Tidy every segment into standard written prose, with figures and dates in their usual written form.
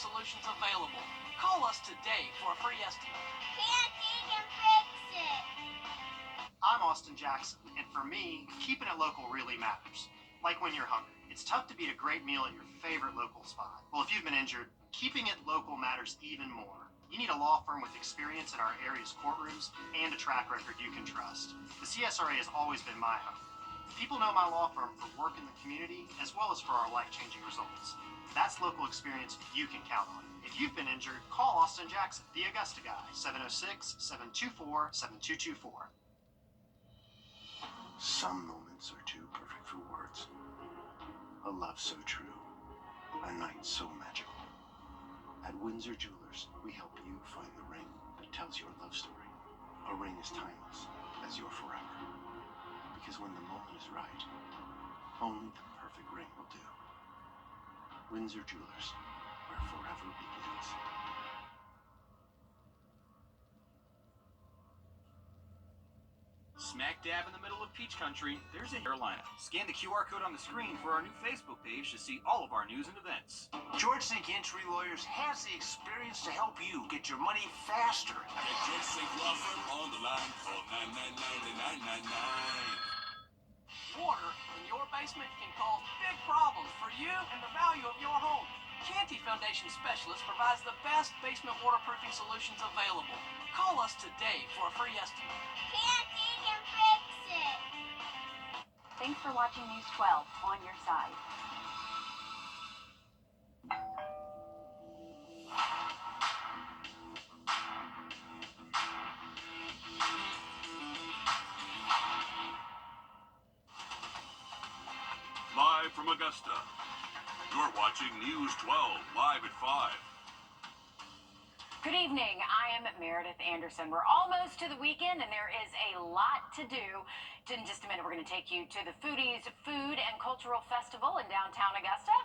solutions available. Call us today for a free estimate. Candy can fix it. I'm Austin Jackson, and for me, keeping it local really matters. Like when you're hungry. It's tough to beat a great meal at your favorite local spot. Well, if you've been injured, keeping it local matters even more. You need a law firm with experience in our area's courtrooms and a track record you can trust. The CSRA has always been my home. People know my law firm for work in the community as well as for our life-changing results. That's local experience you can count on. If you've been injured, call Austin Jackson, the Augusta guy, 706-724-7224. Some moments are too perfect for words. A love so true, a night so magical. At Windsor Jewelers, we help you find the ring that tells your love story. A ring as timeless as your forever. Because when the moment is right, only the perfect ring will do. Windsor Jewelers, where forever begins. Smack dab in the middle of Peach Country, there's a Carolina. Scan the QR code on the screen for our new Facebook page to see all of our news and events. George St. Entry Lawyers has the experience to help you get your money faster. Get George St. Law Firm on the line. Call 999-9999. Water in your basement can cause big problems for you and the value of your home. Canty Foundation Specialist provides the best basement waterproofing solutions available. Call us today for a free estimate. Candy can fix it. Thanks for watching News 12 on your side. Live from Augusta. You're watching News 12 live at 5. Good evening. I am Meredith Anderson. We're almost to the weekend, and there is a lot to do. In just a minute, we're going to take you to the Foodies Food and Cultural Festival in downtown Augusta.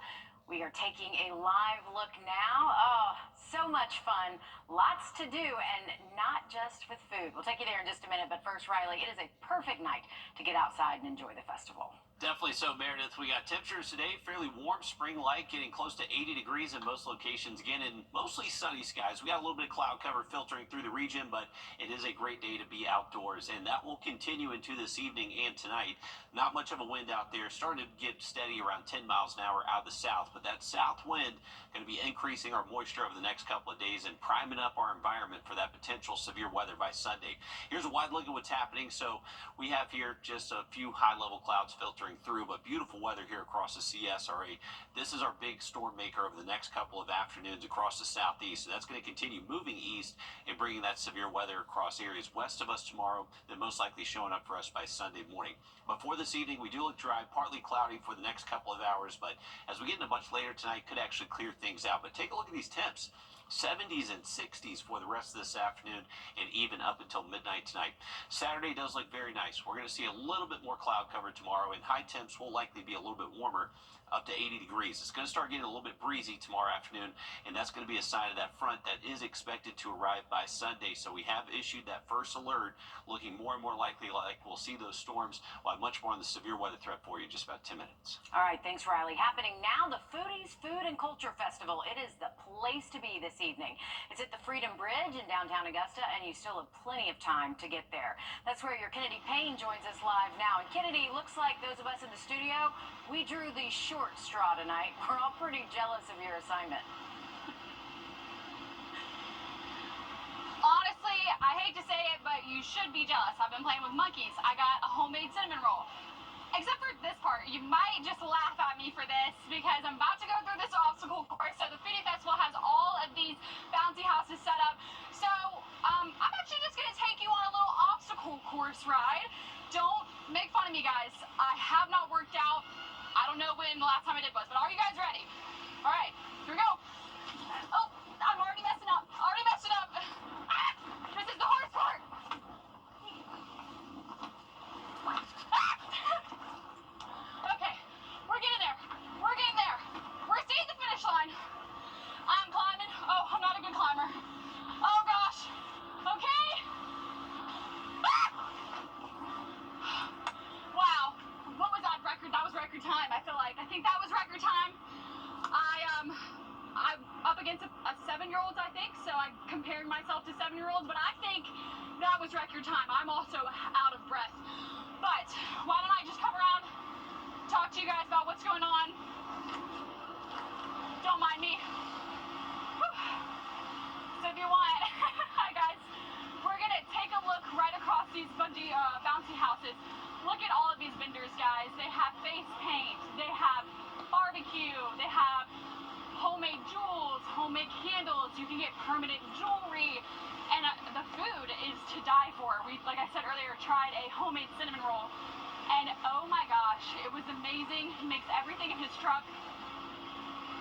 We are taking a live look now. Oh, so much fun. Lots to do, and not just with food. We'll take you there in just a minute, but first, Riley, it is a perfect night to get outside and enjoy the festival. Definitely so, Meredith. We got temperatures today, fairly warm, spring-like, getting close to 80 degrees in most locations. Again, in mostly sunny skies. We got a little bit of cloud cover filtering through the region, but it is a great day to be outdoors, and that will continue into this evening and tonight. Not much of a wind out there. Starting to get steady around 10 miles an hour out of the south, but that south wind going to be increasing our moisture over the next couple of days and priming up our environment for that potential severe weather by Sunday. Here's a wide look at what's happening. So we have here just a few high-level clouds filtering through, but beautiful weather here across the CSRA. This is our big storm maker over the next couple of afternoons across the southeast. So that's going to continue moving east and bringing that severe weather across areas west of us tomorrow, then most likely showing up for us by Sunday morning. But for this evening, we do look dry, partly cloudy for the next couple of hours, but as we get into much later tonight, could actually clear things out. But take a look at these temps. 70s and 60s for the rest of this afternoon and even up until midnight tonight. Saturday does look very nice. We're going to see a little bit more cloud cover tomorrow, and high temps will likely be a little bit warmer, up to 80 degrees. It's going to start getting a little bit breezy tomorrow afternoon, and that's going to be a sign of that front that is expected to arrive by Sunday. So we have issued that first alert, looking more and more likely like we'll see those storms. We'll have much more on the severe weather threat for you in just about 10 minutes. All right, thanks, Riley. Happening now, the Foodies Food and Culture Festival. It is the place to be this evening. It's at the Freedom Bridge in downtown Augusta, and you still have plenty of time to get there. That's where your Kennedy Payne joins us live now. And Kennedy, looks like those of us in the studio, we drew the short straw tonight. We're all pretty jealous of your assignment. Honestly, I hate to say it, but you should be jealous. I've been playing with monkeys. I got a homemade cinnamon roll. Except for this part. You might just laugh at me for this because I'm about to go through this obstacle course. So the Foodie Festival has all of these bouncy houses set up. So I'm actually just going to take you on a little obstacle course ride. Don't make fun of me, guys. I have not worked out. I don't know when the last time I did was, but are you guys ready? All right, here we go. Oh, I'm already messing up. Already messing up. Ah, this is the hardest part. Ah! Okay, we're getting there. We're getting there. We're seeing the finish line. 7-year-olds, I think, so I compared myself to 7-year-olds, but I think that was record time. I'm also out of breath. But why don't I just come around, talk to you guys about what's going on. Don't mind me. Whew. So if you want, hi guys, we're gonna take a look right across these bouncy houses. Look at all of these vendors, guys. They have face paint, they have barbecue, they have homemade jewels, homemade candles. You can get permanent jewelry, and the food is to die for. We, like I said earlier, tried a homemade cinnamon roll, and oh my gosh, it was amazing. He makes everything in his truck.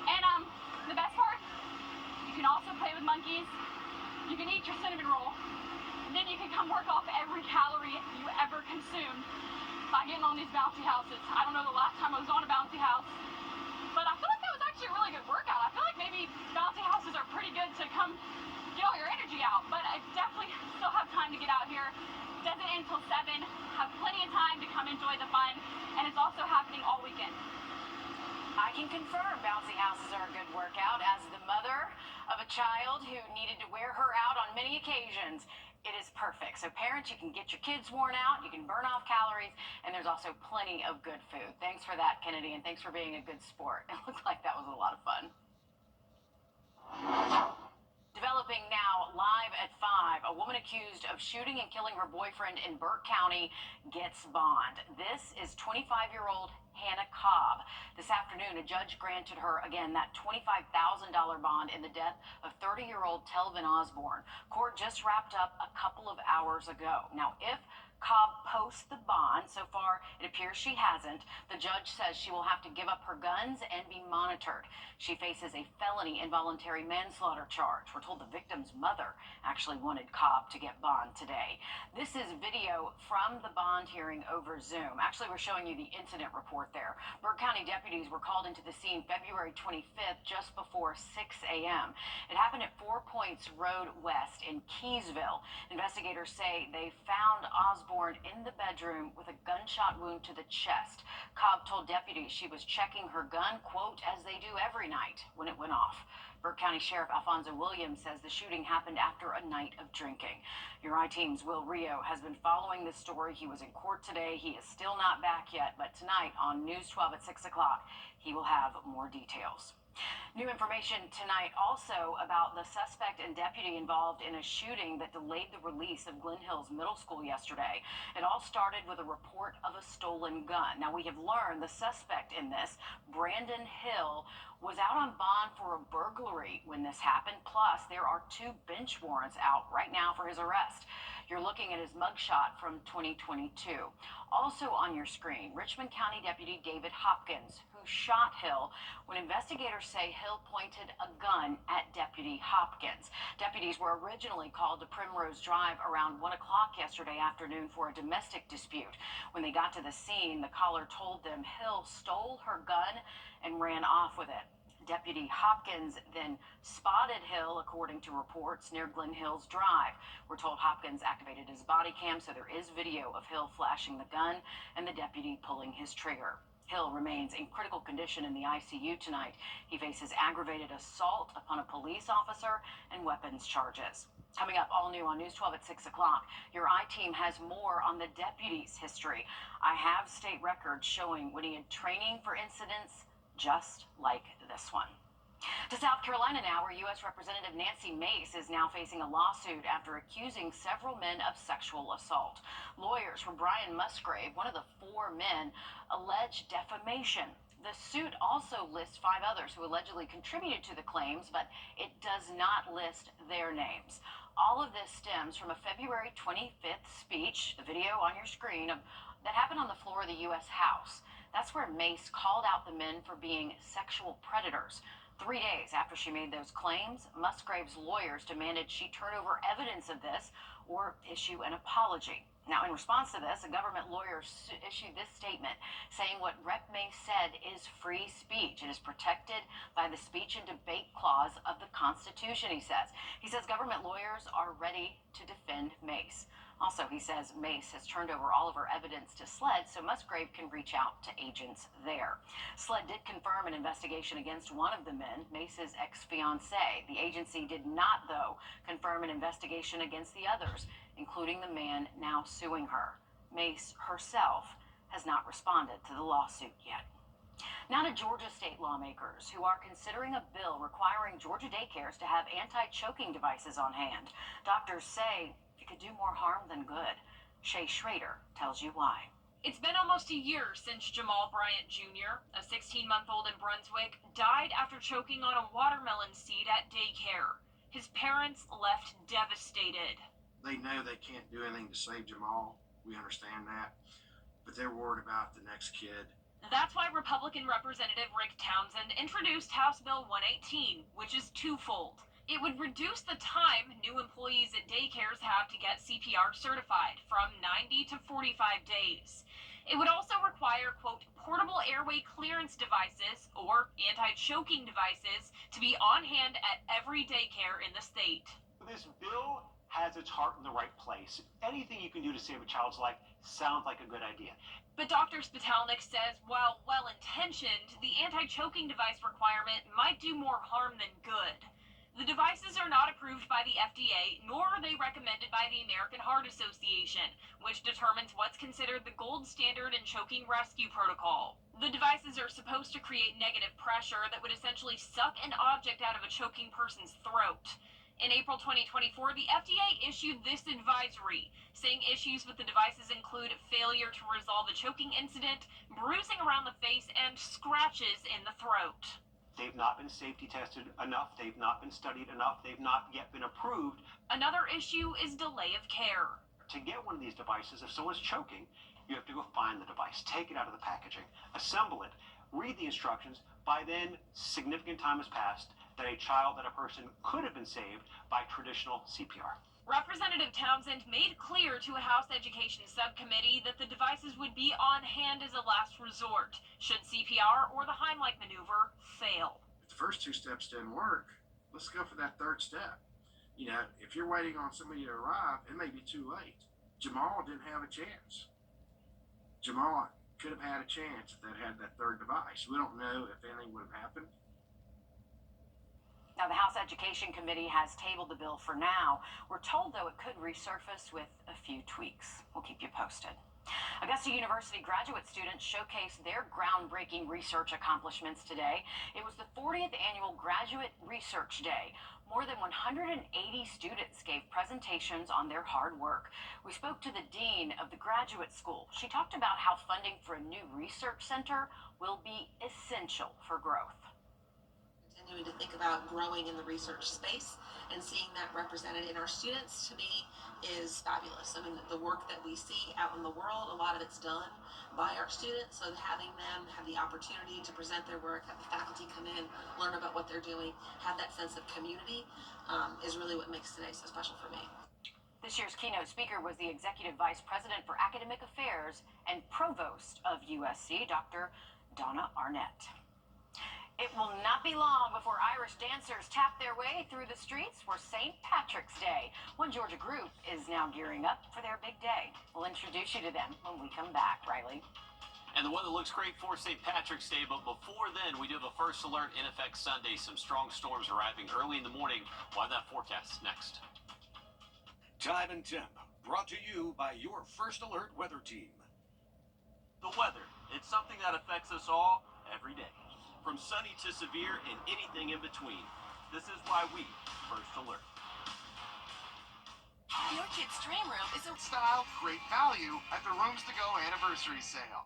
And the best part, you can also play with monkeys. You can eat your cinnamon roll, and then you can come work off every calorie you ever consumed by getting on these bouncy houses. I don't know the last time I was on a bouncy house, but I feel like that was actually a really good workout. I feel like maybe bouncy houses are pretty good to come get all your energy out, but I definitely still have time to get out here. Doesn't end until 7. Have plenty of time to come enjoy the fun, and it's also happening all weekend. I can confirm bouncy houses are a good workout. As the mother of a child who needed to wear her out on many occasions, it is perfect. So parents, you can get your kids worn out, you can burn off calories, and there's also plenty of good food. Thanks for that, Kennedy, and thanks for being a good sport. It looked like that was a lot of fun. Developing now live at 5, a woman accused of shooting and killing her boyfriend in Burke County gets bond. This is 25-year-old Hannah Cobb. This afternoon, a judge granted her, again, that $25,000 bond in the death of 30-year-old Telvin Osborne. Court just wrapped up a couple of hours ago. Now, if Cobb posts the bond, so far it appears she hasn't, the judge says she will have to give up her guns and be monitored. She faces a felony involuntary manslaughter charge. We're told the victim's mother actually wanted Cobb to get bond today. This is video from the bond hearing over Zoom. Actually, we're showing you the incident report there. Burke County deputies were called into the scene February 25th, just before 6 a.m. It happened at 4 Points Road West in Keysville. Investigators say they found Osborne in the bedroom with a gunshot wound to the chest. Cobb told deputies she was checking her gun, quote, as they do every night when it went off. Burke County Sheriff Alfonso Williams says the shooting happened after a night of drinking. Your I-Team's Will Rio has been following this story. He was in court today. He is still not back yet, but tonight on News 12 at 6 o'clock, he will have more details. New information tonight also about the suspect and deputy involved in a shooting that delayed the release of Glen Hills Middle School yesterday. It all started with a report of a stolen gun. Now, we have learned the suspect in this, Brandon Hill, was out on bond for a burglary when this happened. Plus, there are 2 bench warrants out right now for his arrest. You're looking at his mugshot from 2022. Also on your screen, Richmond County Deputy David Hopkins, who shot Hill when investigators say Hill pointed a gun at Deputy Hopkins. Deputies were originally called to Primrose Drive around 1 o'clock yesterday afternoon for a domestic dispute. When they got to the scene, the caller told them Hill stole her gun and ran off with it. Deputy Hopkins then spotted Hill, according to reports, near Glen Hills Drive. We're told Hopkins activated his body cam, so there is video of Hill flashing the gun and the deputy pulling his trigger. Hill remains in critical condition in the ICU tonight. He faces aggravated assault upon a police officer and weapons charges. Coming up all new on News 12 at 6 o'clock, your I-Team has more on the deputy's history. I have state records showing when he had training for incidents just like this one. To South Carolina now, where U.S. Representative Nancy Mace is now facing a lawsuit after accusing several men of sexual assault. Lawyers for Brian Musgrave, one of the 4 men, allege defamation. The suit also lists 5 others who allegedly contributed to the claims, but it does not list their names. All of this stems from a February 25th speech, the video on your screen, that happened on the floor of the U.S. House. That's where Mace called out the men for being sexual predators. 3 days after she made those claims, Musgrave's lawyers demanded she turn over evidence of this or issue an apology. Now, in response to this, a government lawyer issued this statement saying what Rep. Mace said is free speech. It is protected by the speech and debate clause of the Constitution, he says. He says government lawyers are ready to defend Mace. Also, he says Mace has turned over all of her evidence to SLED so Musgrave can reach out to agents there. SLED did confirm an investigation against one of the men, Mace's ex-fiancé. The agency did not, though, confirm an investigation against the others, including the man now suing her. Mace herself has not responded to the lawsuit yet. Now to Georgia state lawmakers who are considering a bill requiring Georgia daycares to have anti-choking devices on hand. Doctors say it could do more harm than good. Shay Schrader tells you why. It's been almost a year since Jamal Bryant Jr., a 16-month-old in Brunswick, died after choking on a watermelon seed at daycare. His parents left devastated. They know they can't do anything to save Jamal. We understand that. But they're worried about the next kid. That's why Republican Representative Rick Townsend introduced House Bill 118, which is twofold. It would reduce the time new employees at daycares have to get CPR certified from 90 to 45 days. It would also require, quote, portable airway clearance devices or anti-choking devices to be on hand at every daycare in the state. This bill has its heart in the right place. Anything you can do to save a child's life sounds like a good idea. But Dr. Spitalnik says while well-intentioned, the anti-choking device requirement might do more harm than good. The devices are not approved by the FDA, nor are they recommended by the American Heart Association, which determines what's considered the gold standard in choking rescue protocol. The devices are supposed to create negative pressure that would essentially suck an object out of a choking person's throat. In April 2024, the FDA issued this advisory, saying issues with the devices include failure to resolve a choking incident, bruising around the face, and scratches in the throat. They've not been safety tested enough. They've not been studied enough. They've not yet been approved. Another issue is delay of care. To get one of these devices, if someone's choking, you have to go find the device, take it out of the packaging, assemble it, read the instructions. By then, significant time has passed that a child, that a person could have been saved by traditional CPR. Representative Townsend made clear to a House Education Subcommittee that the devices would be on hand as a last resort, should CPR or the Heimlich maneuver fail. If the first two steps didn't work, let's go for that third step. You know, if you're waiting on somebody to arrive, it may be too late. Jamal didn't have a chance. Jamal could have had a chance if they had that third device. We don't know if anything would have happened. Now, the House Education Committee has tabled the bill for now. We're told, though, it could resurface with a few tweaks. We'll keep you posted. Augusta University graduate students showcased their groundbreaking research accomplishments today. It was the 40th annual Graduate Research Day. More than 180 students gave presentations on their hard work. We spoke to the dean of the graduate school. She talked about how funding for a new research center will be essential for growth. Continuing to think about growing in the research space and seeing that represented in our students, to me, is fabulous. I mean, the work that we see out in the world, a lot of it's done by our students, so having them have the opportunity to present their work, have the faculty come in, learn about what they're doing, have that sense of community, is really what makes today so special for me. This year's keynote speaker was the Executive Vice President for Academic Affairs and Provost of USC, Dr. Donna Arnett. It will not be long before Irish dancers tap their way through the streets for St. Patrick's Day. One Georgia group is now gearing up for their big day. We'll introduce you to them when we come back, Riley. And the weather looks great for St. Patrick's Day, but before then, we do have a first alert in effect Sunday. Some strong storms arriving early in the morning. We'll have that forecast next. Time and temp, brought to you by your First Alert weather team. The weather, it's something that affects us all every day. From sunny to severe and anything in between. This is why we First Alert. Your kid's dream room is a Style, great value at the Rooms to Go anniversary sale.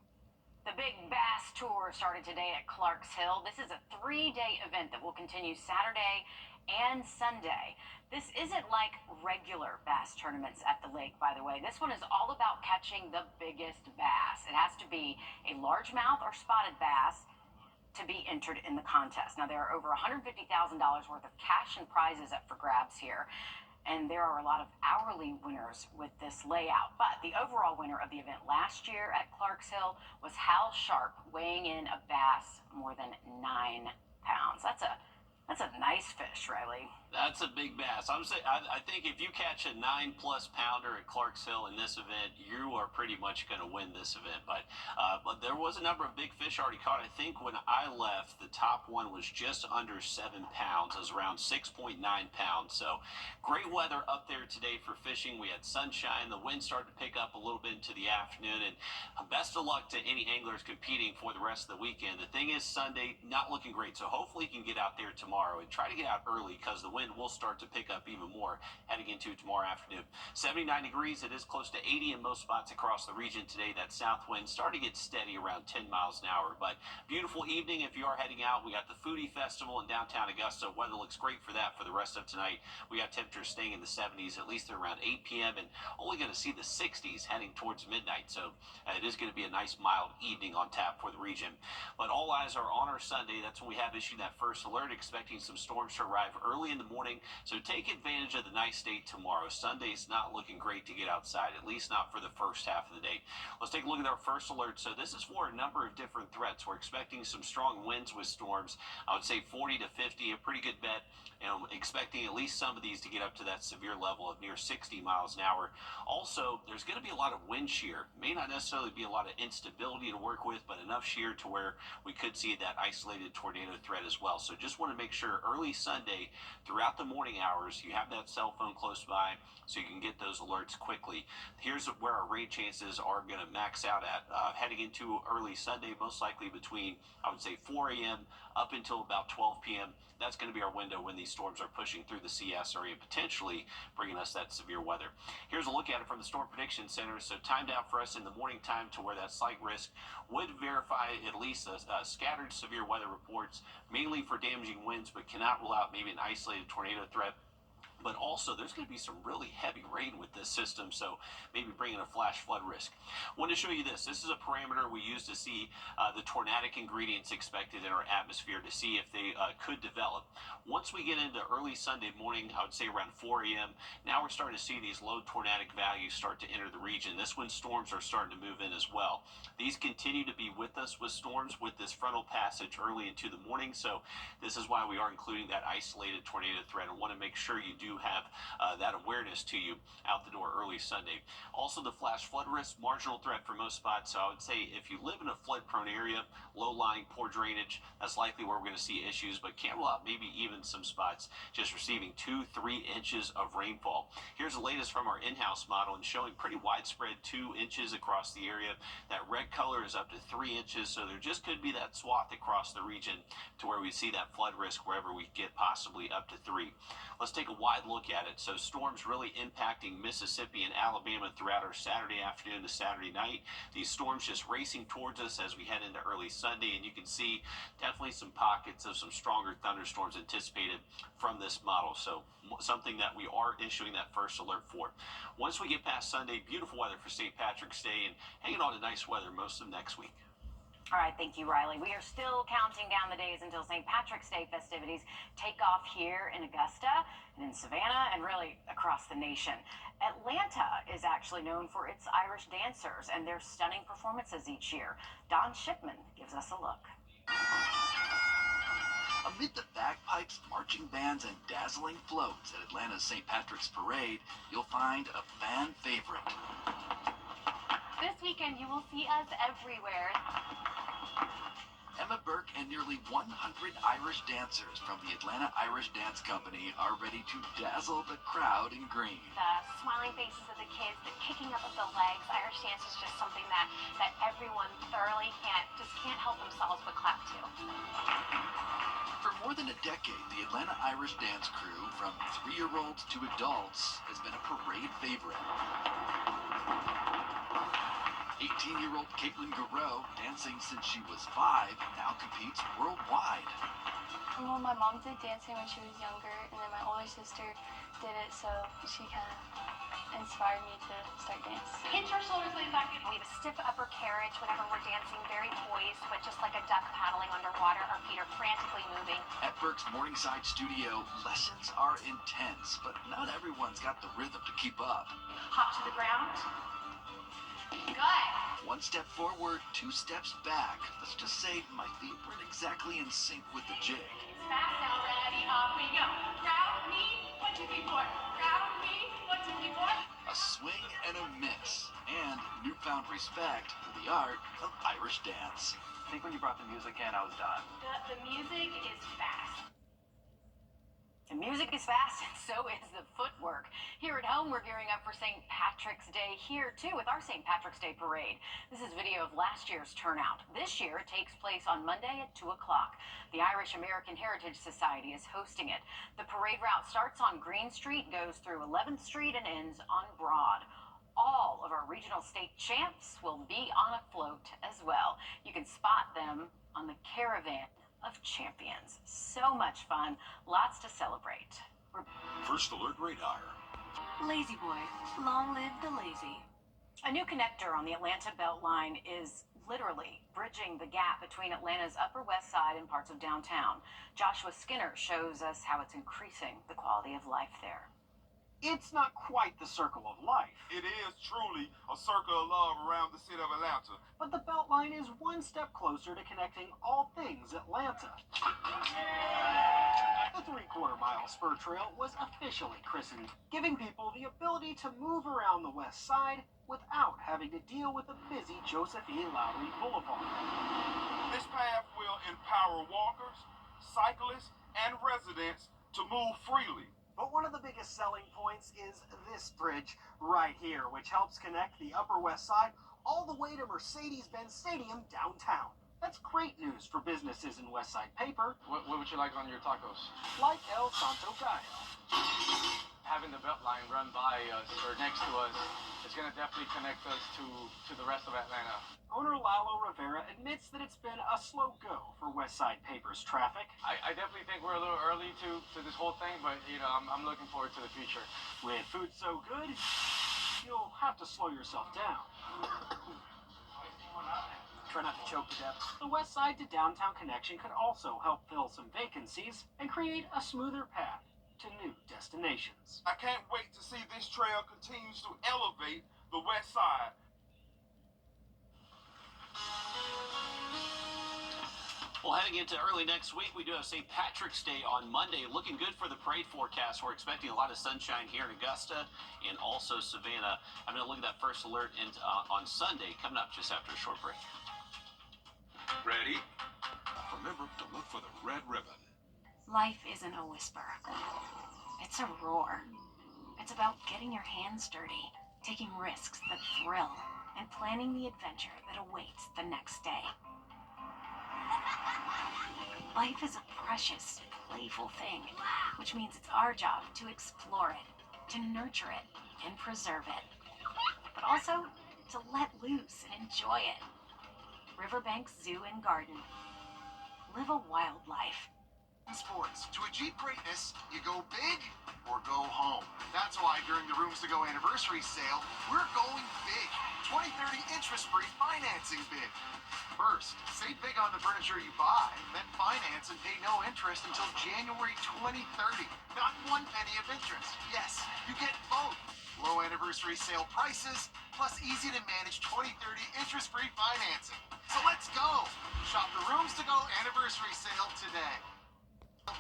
The Big Bass Tour started today at Clarks Hill. This is a 3-day event that will continue Saturday and Sunday. This isn't like regular bass tournaments at the lake, by the way. This one is all about catching the biggest bass. It has to be a largemouth or spotted bass to be entered in the contest. Now, there are over $150,000 worth of cash and prizes up for grabs here, and there are a lot of hourly winners with this layout. But the overall winner of the event last year at Clarks Hill was Hal Sharp, weighing in a bass more than 9 pounds. That's a nice fish, Riley. That's a big bass. I think if you catch a 9+ pounder at Clarks Hill in this event, you are pretty much going to win this event. But there was a number of big fish already caught. I think when I left, the top one was just under 7 pounds. It was around 6.9 pounds. So great weather up there today for fishing. We had sunshine. The wind started to pick up a little bit into the afternoon. And best of luck to any anglers competing for the rest of the weekend. The thing is, Sunday not looking great. So hopefully you can get out there tomorrow and try to get out early, because the wind will start to pick up even more heading into tomorrow afternoon. 79 degrees. It is close to 80 in most spots across the region today. That south wind starting to get steady around 10 miles an hour. But beautiful evening if you are heading out. We got the Foodie Festival in downtown Augusta. Weather looks great for that for the rest of tonight. We got temperatures staying in the 70s, at least around 8 p.m. and only going to see the 60s heading towards midnight. So it is going to be a nice mild evening on tap for the region. But all eyes are on our Sunday. That's when we have issued that first alert, expecting some storms to arrive early in the morning. So take advantage of the nice day tomorrow. Sunday's not looking great to get outside, at least not for the first half of the day. Let's take a look at our first alert. So this is for a number of different threats. We're expecting some strong winds with storms. I would say 40 to 50, a pretty good bet. And I'm expecting at least some of these to get up to that severe level of near 60 miles an hour. Also, there's going to be a lot of wind shear. May not necessarily be a lot of instability to work with, but enough shear to where we could see that isolated tornado threat as well. So just want to make sure early Sunday, throughout the morning hours, you have that cell phone close by so you can get those alerts quickly. Here's where our rain chances are going to max out at. Heading into early Sunday, most likely between, I would say, 4 a.m. up until about 12 p.m. That's going to be our window when these storms are pushing through the CS area, potentially bringing us that severe weather. Here's a look at it from the Storm Prediction Center. So timed out for us in the morning time to where that slight risk would verify at least scattered severe weather reports, mainly for damaging winds, but cannot rule out maybe an isolated tornado threat. But also, there's going to be some really heavy rain with this system, so maybe bringing a flash flood risk. I want to show you this. This is a parameter we use to see the tornadic ingredients expected in our atmosphere to see if they could develop. Once we get into early Sunday morning, I would say around 4 a.m., now we're starting to see these low tornadic values start to enter the region. This when storms are starting to move in as well. These continue to be with us with storms with this frontal passage early into the morning, so this is why we are including that isolated tornado threat and want to make sure you do have that awareness to you out the door early Sunday. Also, the flash flood risk, marginal threat for most spots. So I would say if you live in a flood-prone area, low-lying, poor drainage, that's likely where we're going to see issues, but can't rule out maybe even some spots just receiving 2-3 inches of rainfall. Here's the latest from our in-house model and showing pretty widespread 2 inches across the area. That red color is up to 3 inches, so there just could be that swath across the region to where we see that flood risk wherever we get possibly up to 3. Let's take a wide look at it. So storms really impacting Mississippi and Alabama throughout our Saturday afternoon to Saturday night. These storms just racing towards us as we head into early Sunday, and you can see definitely some pockets of some stronger thunderstorms anticipated from this model. So something that we are issuing that first alert for. Once we get past Sunday, beautiful weather for St. Patrick's Day and hanging on to nice weather most of next week. All right, thank you, Riley. We are still counting down the days until St. Patrick's Day festivities take off here in Augusta and in Savannah and really across the nation. Atlanta is actually known for its Irish dancers and their stunning performances each year. Don Shipman gives us a look. Amid the bagpipes, marching bands, and dazzling floats at Atlanta's St. Patrick's Parade, you'll find a fan favorite. This weekend, you will see us everywhere. Emma Burke and nearly 100 Irish dancers from the Atlanta Irish Dance Company are ready to dazzle the crowd in green. The smiling faces of the kids, the kicking up of the legs. Irish dance is just something that everyone thoroughly can't help themselves but clap to. For more than a decade, the Atlanta Irish Dance Crew, from 3-year-olds to adults, has been a parade favorite. 18-year-old Caitlin Garreau, dancing since she was 5, now competes worldwide. Well, my mom did dancing when she was younger, and then my older sister did it, so she kind of inspired me to start dance. Hinge our shoulders, lean back. We have a stiff upper carriage whenever we're dancing, very poised, but just like a duck paddling underwater. Our feet are frantically moving. At Burke's Morningside studio, lessons are intense, but not everyone's got the rhythm to keep up. Hop to the ground. Good. 1 step forward, 2 steps back. Let's just say my feet weren't exactly in sync with the jig. Fast now, ready, off we go. Crowd, knee, found respect for the art of Irish dance. I think when you brought the music in, I was done. The music is fast. The music is fast, and so is the footwork. Here at home, we're gearing up for St. Patrick's Day here, too, with our St. Patrick's Day parade. This is video of last year's turnout. This year, it takes place on Monday at 2 o'clock. The Irish American Heritage Society is hosting it. The parade route starts on Green Street, goes through 11th Street, and ends on Broad. All of our regional state champs will be on a float as well. You can spot them on the Caravan of Champions. So much fun, lots to celebrate. First Alert Radar. Lazy boy. Long live the lazy. A new connector on the Atlanta Beltline is literally bridging the gap between Atlanta's Upper West Side and parts of downtown. Joshua Skinner shows us how it's increasing the quality of life there. It's not quite the circle of life. It is truly a circle of love around the city of Atlanta. But the Beltline is one step closer to connecting all things Atlanta. The 3/4-mile spur trail was officially christened, giving people the ability to move around the west side without having to deal with the busy Joseph E. Lowry Boulevard. This path will empower walkers, cyclists, and residents to move freely. But one of the biggest selling points is this bridge right here, which helps connect the Upper West Side all the way to Mercedes-Benz Stadium downtown. That's great news for businesses in Westside Paper. What would you like on your tacos? Like El Santo Gallo. Having the Beltline run by us or next to us is going to definitely connect us to the rest of Atlanta. Owner Lalo Rivera admits that it's been a slow go for Westside Paper's traffic. I definitely think we're a little early to this whole thing, but you know, I'm looking forward to the future. With food so good, you'll have to slow yourself down. Try not to choke to death. The west side to downtown connection could also help fill some vacancies and create a smoother path to new destinations. I can't wait to see this trail continues to elevate the west side. Well, heading into early next week, we do have St. Patrick's Day on Monday. Looking good for the parade forecast. We're expecting a lot of sunshine here in Augusta and also Savannah. I'm going to look at that first alert on Sunday, coming up just after a short break. Ready? Remember to look for the red ribbon. Life isn't a whisper. It's a roar. It's about getting your hands dirty, taking risks that thrill, and planning the adventure that awaits the next day. Life is a precious, playful thing, which means it's our job to explore it, to nurture it, and preserve it. But also to let loose and enjoy it. Riverbanks Zoo and Garden. Live a wild life. Sports. To achieve greatness, you go big or go home. That's why during the Rooms to Go anniversary sale, we're going big. 2030 interest-free financing bid. First, save big on the furniture you buy, then finance and pay no interest until January 2030. Not one penny of interest. Yes, you get both. Low anniversary sale prices, plus easy to manage 2030 interest-free financing. So let's go. Shop the Rooms to Go anniversary sale today. All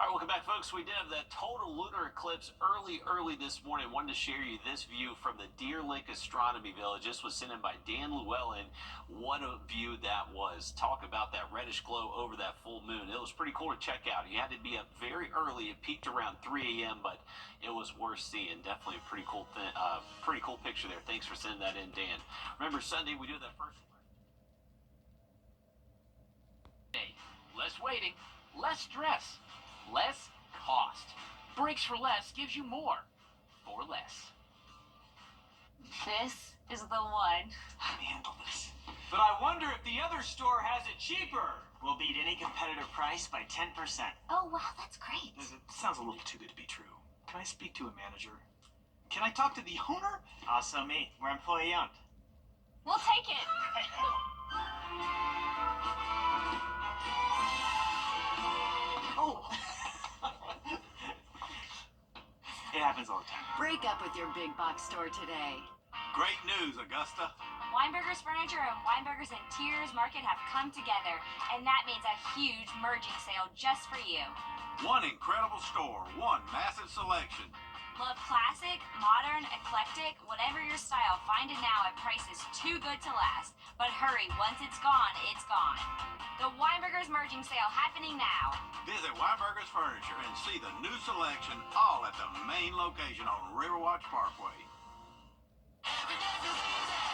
right, welcome back, folks. We did have that total lunar eclipse early this morning. Wanted to share you this view from the Deer Lake Astronomy Village. This was sent in by Dan Llewellyn. What a view that was. Talk about that reddish glow over that full moon. It was pretty cool to check out. You had to be up very early. It peaked around 3 a.m., but it was worth seeing. Definitely a pretty cool picture there. Thanks for sending that in, Dan. Remember, Sunday we do that first. Less waiting, less stress, less cost. Brakes for Less gives you more for less. This is the one. Let me handle this. But I wonder if the other store has it cheaper. We'll beat any competitive price by 10%. Oh, wow, that's great. It sounds a little too good to be true. Can I speak to a manager? Can I talk to the owner? Also me. We're employee owned. We'll take it. Oh. It happens all the time. Break up with your big box store today. Great news, Augusta. Weinberger's Furniture and Weinberger's Interiors Market have come together, and that means a huge merging sale just for you. One incredible store, one massive selection. Love classic, modern, eclectic, whatever your style, find it now at prices too good to last. But hurry, once it's gone, it's gone. The Weinberger's merging sale happening now. Visit Weinberger's Furniture and see the new selection all at the main location on Riverwatch Parkway.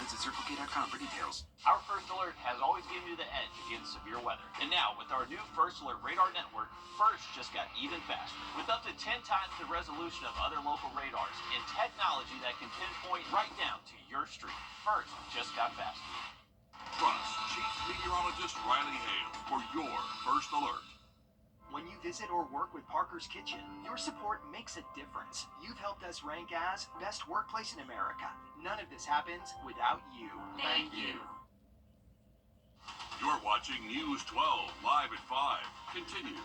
Visit CircleK.com for details. Our First Alert has always given you the edge against severe weather. And now, with our new First Alert radar network, First just got even faster. With up to 10 times the resolution of other local radars and technology that can pinpoint right down to your street, First just got faster. Trust Chief Meteorologist Riley Hale for your First Alert. When you visit or work with Parker's Kitchen, your support makes a difference. You've helped us rank as Best Workplace in America. None of this happens without you. Thank you. You're watching News 12 live at 5. Continues.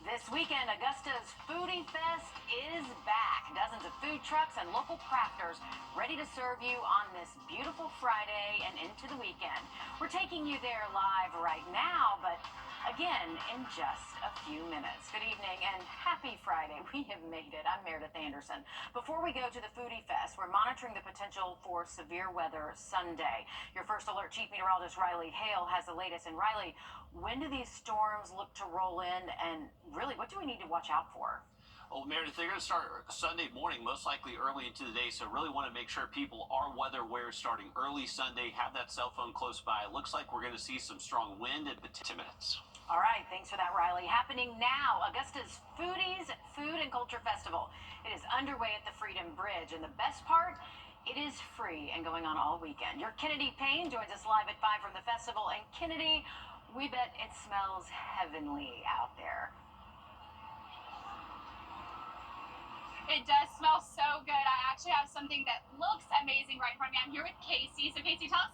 This weekend, Augusta's Foodie Fest is back. Dozens of food trucks and local crafters ready to serve you on this beautiful Friday and into the weekend. We're taking you there live right now, but again, in just a few minutes. Good evening and happy Friday. We have made it. I'm Meredith Anderson. Before we go to the Foodie Fest, we're monitoring the potential for severe weather Sunday. Your First Alert Chief Meteorologist Riley Hale has the latest. And Riley, when do these storms look to roll in, and really, what do we need to watch out for? Well, Meredith, they're going to start Sunday morning, most likely early into the day, so really want to make sure people are weather aware starting early Sunday. Have that cell phone close by. It looks like we're going to see some strong wind in 10 minutes. All right, thanks for that, Riley. Happening now, Augusta's Foodies Food and Culture Festival. It is underway at the Freedom Bridge, and the best part, it is free and going on all weekend. Your Kennedy Payne joins us live at 5 from the festival, and Kennedy, we bet it smells heavenly out there. It does smell so good. I actually have something that looks amazing right in front of me. I'm here with Casey. So Casey, tell us.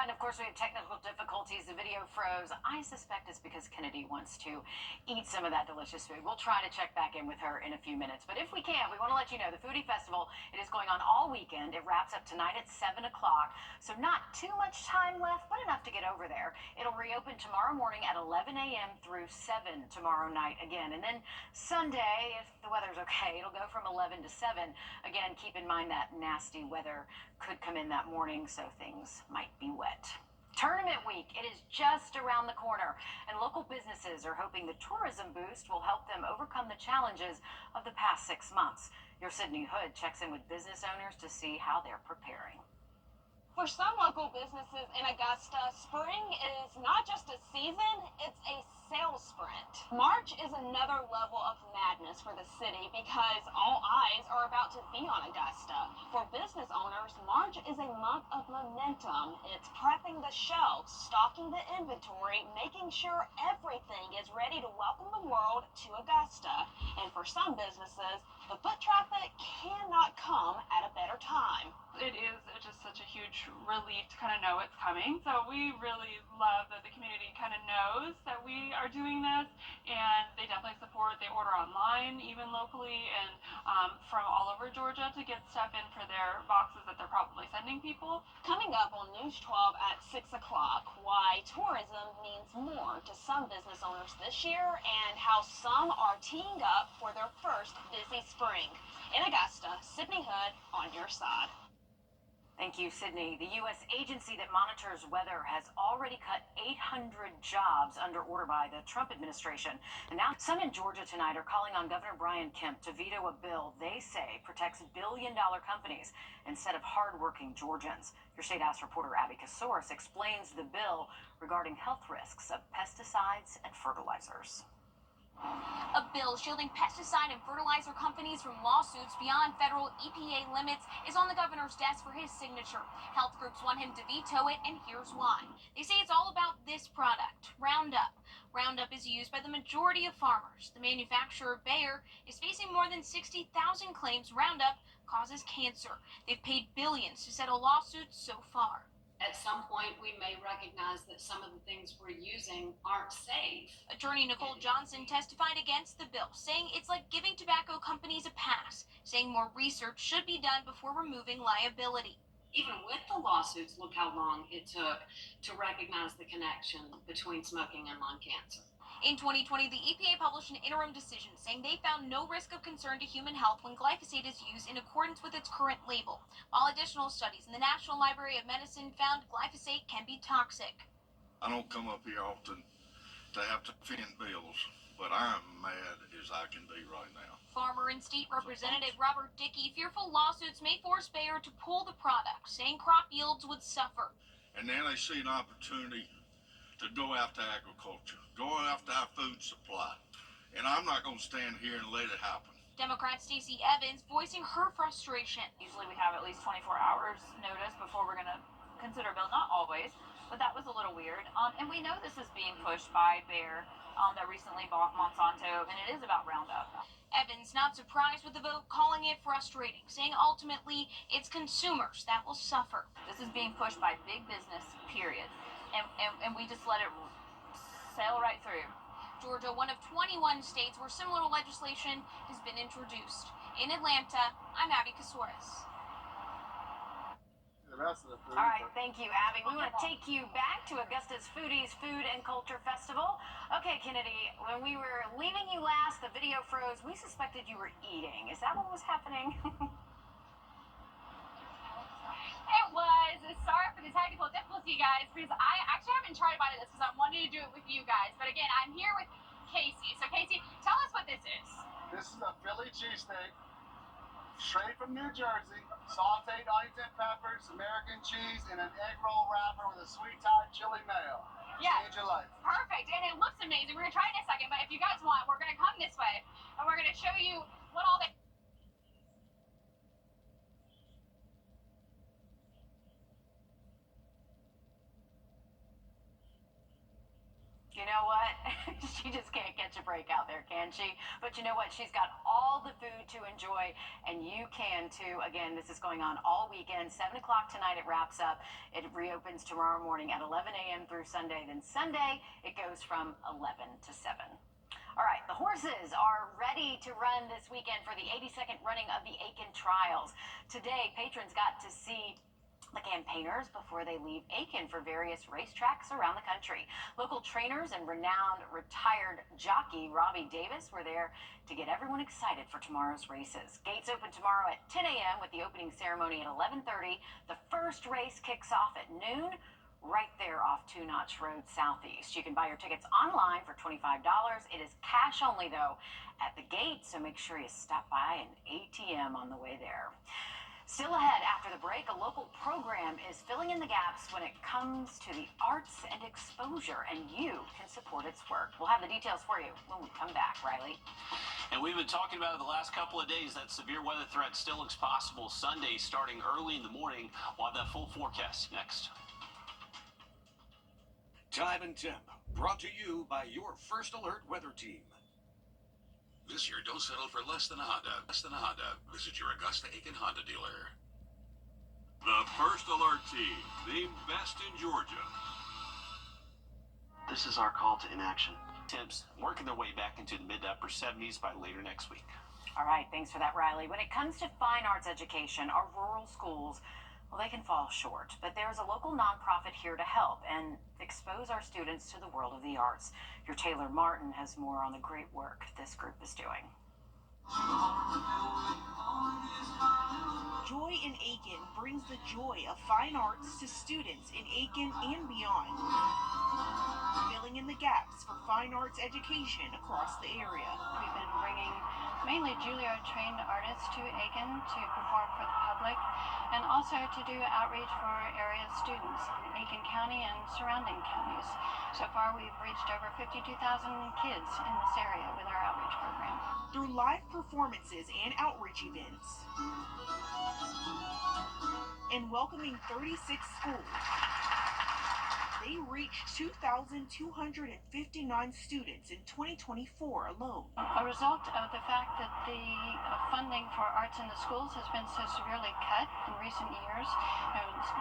And of course we have technical difficulties. The video froze. I suspect it's because Kennedy wants to eat some of that delicious food. We'll try to check back in with her in a few minutes. But if we can, we want to let you know the Foodie Festival, it is going on all weekend. It wraps up tonight at 7 o'clock. So not too much time left, but enough to get over there. It'll reopen tomorrow morning at 11 a.m. through 7 tomorrow night again. And then Sunday, if the weather's okay, it'll go from 11 to 7. Again, keep in mind that nasty weather could come in that morning, so things might be wet. Tournament week, it is just around the corner, and local businesses are hoping the tourism boost will help them overcome the challenges of the past 6 months. Your Sydney Hood checks in with business owners to see how they're preparing. For some local businesses in Augusta, spring is not just a season, it's a sales sprint. March is another level of madness for the city because all eyes are about to be on Augusta. For business owners, March is a month of momentum. It's prepping the shelves, stocking the inventory, making sure everything is ready to welcome the world to Augusta. And for some businesses, the foot traffic cannot come at a better time. It is just such a huge relief to kind of know it's coming. So we really love that the community kind of knows that we are doing this, and they definitely support. They order online, even locally, and from all over Georgia to get stuff in for their boxes that they're probably sending people. Coming up on News 12 at 6 o'clock, why tourism means more to some business owners this year and how some are teeing up for their first busy spring. In Augusta, Sydney Hood on your side. Thank you, Sydney. The U.S. agency that monitors weather has already cut 800 jobs under order by the Trump administration. And now some in Georgia tonight are calling on Governor Brian Kemp to veto a bill they say protects billion-dollar companies instead of hardworking Georgians. Your State House reporter Abby Kasoris explains the bill regarding health risks of pesticides and fertilizers. A bill shielding pesticide and fertilizer companies from lawsuits beyond federal EPA limits is on the governor's desk for his signature. Health groups want him to veto it, and here's why. They say it's all about this product, Roundup. Roundup is used by the majority of farmers. The manufacturer, Bayer, is facing more than 60,000 claims Roundup causes cancer. They've paid billions to settle lawsuits so far. At some point, we may recognize that some of the things we're using aren't safe. Attorney Nicole Johnson testified against the bill, saying it's like giving tobacco companies a pass, saying more research should be done before removing liability. even with the lawsuits, look how long it took to recognize the connection between smoking and lung cancer. In 2020, the EPA published an interim decision saying they found no risk of concern to human health when glyphosate is used in accordance with its current label, while additional studies in the National Library of Medicine found glyphosate can be toxic. I don't come up here often to have to defend bills, but I'm mad as I can be right now. Farmer and State Representative Robert Dickey fearful lawsuits may force Bayer to pull the product, saying crop yields would suffer. And now they see an opportunity to go after agriculture, go after our food supply. And I'm not going to stand here and let it happen. Democrat Stacey Evans voicing her frustration. Usually we have at least 24 hours notice before we're going to consider a bill. Not always, but that was a little weird. And we know this is being pushed by Bayer that recently bought Monsanto, and it is about Roundup. Evans not surprised with the vote, calling it frustrating, saying ultimately it's consumers that will suffer. This is being pushed by big business, period. And we just let it sail right through. Georgia, one of 21 states where similar legislation has been introduced. In Atlanta, I'm Abby Kasouris. All right, thank you, Abby. We want to take you back to Augusta's Foodies Food and Culture Festival. Okay, Kennedy, when we were leaving you last, the video froze. We suspected you were eating. Is that what was happening? It was. Sorry for the technical difficulty, guys, because I actually haven't tried to buy this because I wanted to do it with you guys. But again, I'm here with Casey. So, Casey, tell us what this is. This is a Philly cheesesteak, straight from New Jersey, sauteed onions and peppers, American cheese, and an egg roll wrapper with a sweet Thai chili mayo. Yeah. Change your life. Perfect. And it looks amazing. We're going to try it in a second. But if you guys want, we're going to come this way, and we're going to show you what all they... You know what? She just can't catch a break out there, can she? But you know what? She's got all the food to enjoy, and you can too. Again, this is going on all weekend. 7 o'clock tonight it wraps up. It reopens tomorrow morning at 11 a.m. through Sunday. Then Sunday, it goes from 11 to 7. All right, the horses are ready to run this weekend for the 82nd running of the Aiken Trials. Today, patrons got to see the campaigners before they leave Aiken for various racetracks around the country. Local trainers and renowned retired jockey Robbie Davis were there to get everyone excited for tomorrow's races. Gates open tomorrow at 10 a.m. with the opening ceremony at 11:30. The first race kicks off at noon right there off Two Notch Road Southeast. You can buy your tickets online for $25. It is cash only, though, at the gate, so make sure you stop by an ATM on the way there. Still ahead after the break, a local program is filling in the gaps when it comes to the arts and exposure, and you can support its work. We'll have the details for you when we come back, Riley. And we've been talking about it the last couple of days. That severe weather threat still looks possible Sunday starting early in the morning. We'll have that full forecast next. Time and Temp, brought to you by your First Alert weather team. This year, don't settle for less than a Honda. Less than a Honda. Visit your Augusta Aiken Honda dealer. The First Alert team, the best in Georgia. This is our call to inaction. Temps working their way back into the mid to upper 70s by later next week. All right, thanks for that, Riley. When it comes to fine arts education, our rural schools, well, they can fall short, but there's a local nonprofit here to help and expose our students to the world of the arts. Your Taylor Martin has more on the great work this group is doing. Joy in Aiken brings the joy of fine arts to students in Aiken and beyond, filling in the gaps for fine arts education across the area. We've been bringing mainly Juilliard-trained artists to Aiken to perform for the public, and also to do outreach for area students in Aiken County and surrounding counties. So far, we've reached over 52,000 kids in this area with our outreach program. Through live performances and outreach events, and welcoming 36 schools, they reached 2,259 students in 2024 alone. A result of the fact that the funding for arts in the schools has been so severely cut in recent years,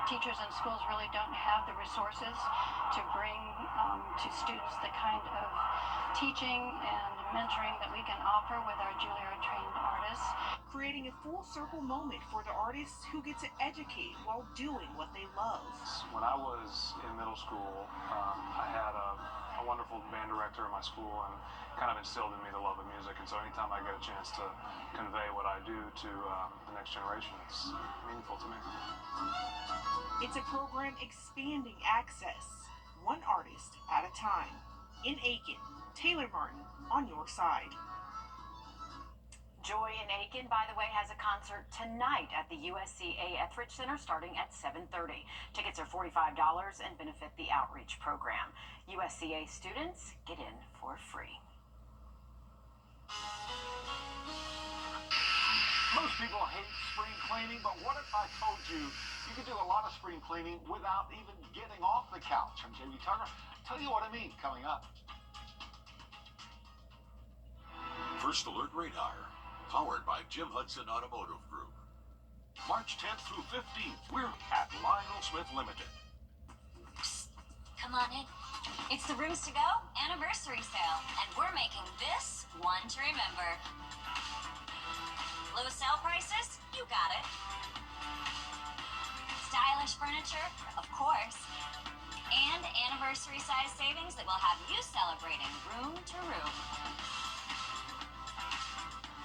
teachers and schools really don't have the resources to bring to students the kind of teaching and mentoring that we can offer with our Juilliard-trained artists. Creating a full circle moment for the artists who get to educate while doing what they love. When I was in middle school, I had a wonderful band director in my school and kind of instilled in me the love of music. And so anytime I get a chance to convey what I do to the next generation, it's meaningful to me. It's a program expanding access, one artist at a time. In Aiken, Taylor Martin on your side. Joy in Aiken, by the way, has a concert tonight at the USCA Etheridge Center starting at 7:30. Tickets are $45 and benefit the outreach program. USCA students get in for free. Most people hate spring cleaning, but what if I told you you could do a lot of spring cleaning without even getting off the couch? I'm Jamie Tucker. Tell you what I mean coming up. First Alert Radar, powered by Jim Hudson Automotive Group. March 10th through 15th, we're at Lionel Smith Limited. Psst, come on in. It's the Rooms to Go anniversary sale, and we're making this one to remember. Low sale prices? You got it. Stylish furniture? Of course. And anniversary size savings that will have you celebrating room to room.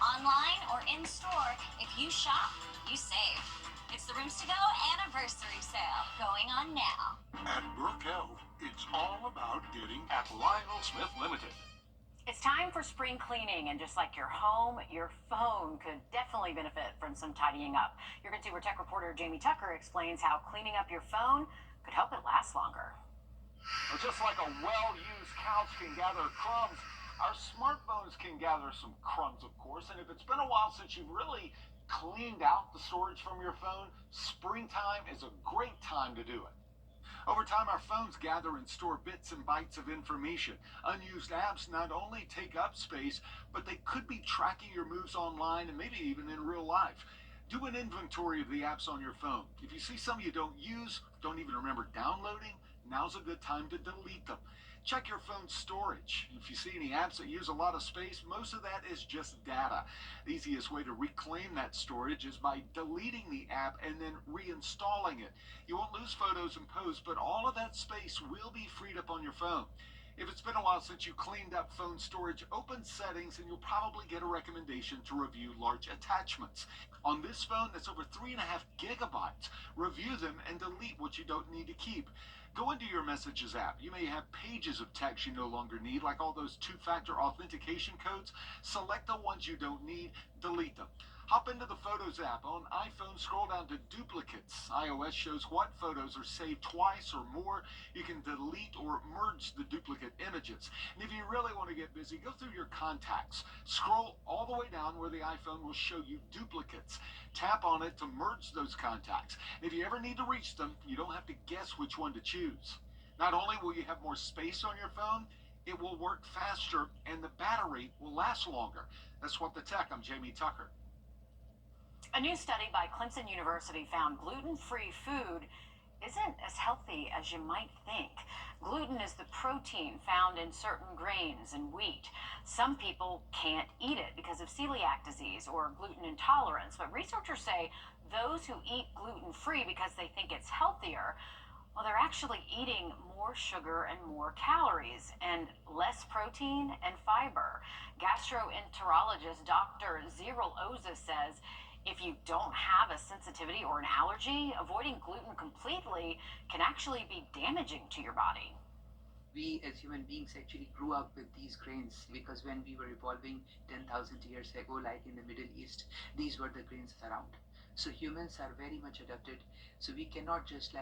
Online or in store, if you shop, you save. It's the Rooms to Go anniversary sale going on now. At Brookell, it's all about getting at Lionel Smith Limited. It's time for spring cleaning, and just like your home, your phone could definitely benefit from some tidying up. Your consumer tech reporter Jamie Tucker explains how cleaning up your phone could help it last longer. Well, just like a well-used couch can gather crumbs, our smartphones can gather some crumbs, of course, and if it's been a while since you've really cleaned out the storage from your phone, springtime is a great time to do it. Over time, our phones gather and store bits and bytes of information. Unused apps not only take up space, but they could be tracking your moves online and maybe even in real life. Do an inventory of the apps on your phone. If you see some you don't use, don't even remember downloading, now's a good time to delete them. Check your phone's storage. If you see any apps that use a lot of space, most of that is just data. The easiest way to reclaim that storage is by deleting the app and then reinstalling it. You won't lose photos and posts, but all of that space will be freed up on your phone. If it's been a while since you cleaned up phone storage, open settings and you'll probably get a recommendation to review large attachments. On this phone that's over 3.5 gigabytes, review them and delete what you don't need to keep. Go into your Messages app. You may have pages of text you no longer need, like all those two-factor authentication codes. Select the ones you don't need, delete them. Hop into the Photos app. On iPhone, scroll down to Duplicates. iOS shows what photos are saved twice or more. You can delete or merge the duplicate images. And if you really want to get busy, go through your contacts. Scroll all the way down where the iPhone will show you duplicates. Tap on it to merge those contacts. And if you ever need to reach them, you don't have to guess which one to choose. Not only will you have more space on your phone, it will work faster and the battery will last longer. That's What the Tech. I'm Jamie Tucker. A new study by Clemson University found gluten-free food isn't as healthy as you might think. Gluten is the protein found in certain grains and wheat. Some people can't eat it because of celiac disease or gluten intolerance, but researchers say those who eat gluten-free because they think it's healthier, well, they're actually eating more sugar and more calories and less protein and fiber. Gastroenterologist Dr. Cyril Oza says if you don't have a sensitivity or an allergy, avoiding gluten completely can actually be damaging to your body. We as human beings actually grew up with these grains because when we were evolving 10,000 years ago, like in the Middle East, these were the grains around. So humans are very much adapted. So we cannot just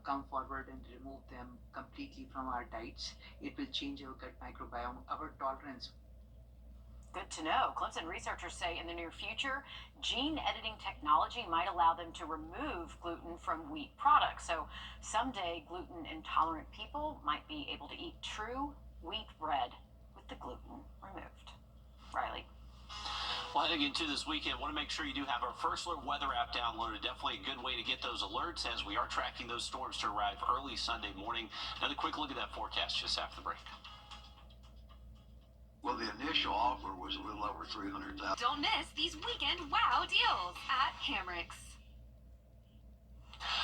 come forward and remove them completely from our diets. It will change our gut microbiome, our tolerance. Good to know. Clemson researchers say in the near future, gene editing technology might allow them to remove gluten from wheat products. So someday, gluten intolerant people might be able to eat true wheat bread with the gluten removed. Riley. Well, heading into this weekend, want to make sure you do have our First Alert weather app downloaded. Definitely a good way to get those alerts as we are tracking those storms to arrive early Sunday morning. Another quick look at that forecast just after the break. Well, the initial offer was a little over $300,000. Don't miss these weekend wow deals at Hamrick's.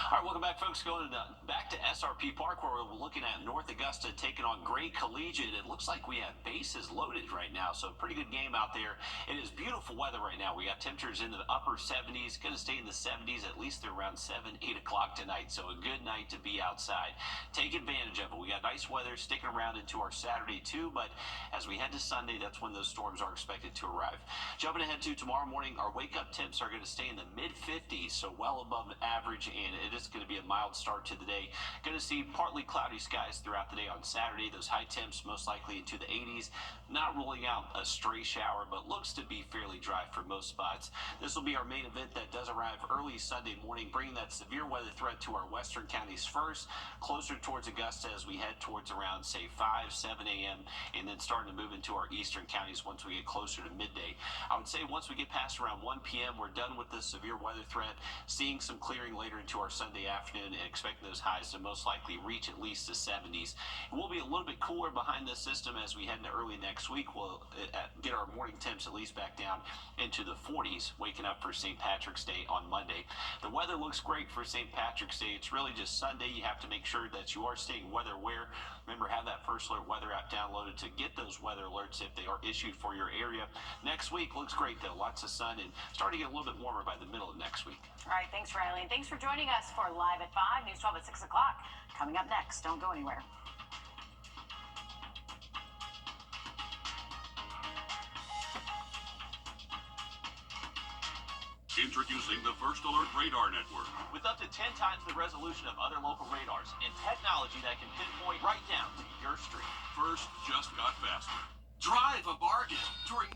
All right, welcome back, folks. Going back to SRP Park, where we're looking at North Augusta taking on Gray Collegiate. It looks like we have bases loaded right now, so pretty good game out there. It is beautiful weather right now. We got temperatures in the upper 70s, going to stay in the 70s at least through around 7, 8 o'clock tonight, so a good night to be outside. Take advantage of it. We got nice weather sticking around into our Saturday, too, but as we head to Sunday, that's when those storms are expected to arrive. Jumping ahead to tomorrow morning, our wake-up temps are going to stay in the mid-50s, so well above average, and it is going to be a mild start to the day. Going to see partly cloudy skies throughout the day on Saturday. Those high temps most likely into the 80s. Not ruling out a stray shower, but looks to be fairly dry for most spots. This will be our main event that does arrive early Sunday morning, bringing that severe weather threat to our western counties first, closer towards Augusta as we head towards around, say, 5, 7 a.m., and then starting to move into our eastern counties once we get closer to midday. I would say once we get past around 1 p.m., we're done with this severe weather threat, seeing some clearing later into our Sunday afternoon and expecting those highs to most likely reach at least the 70s. It will be a little bit cooler behind this system as we head into early next week. We'll get our morning temps at least back down into the 40s, waking up for St. Patrick's Day on Monday. The weather looks great for St. Patrick's Day. It's really just Sunday. You have to make sure that you are staying weather aware. Remember, have that First Alert weather app downloaded to get those weather alerts if they are issued for your area. Next week looks great, though. Lots of sun and starting to get a little bit warmer by the middle of next week. All right, thanks, Riley. And thanks for joining us for Live at 5, News 12 at 6 o'clock. Coming up next, don't go anywhere. Introducing the First Alert Radar Network. With up to 10 times the resolution of other local radars and technology that can pinpoint right down to your street. First just got faster. Drive a bargain during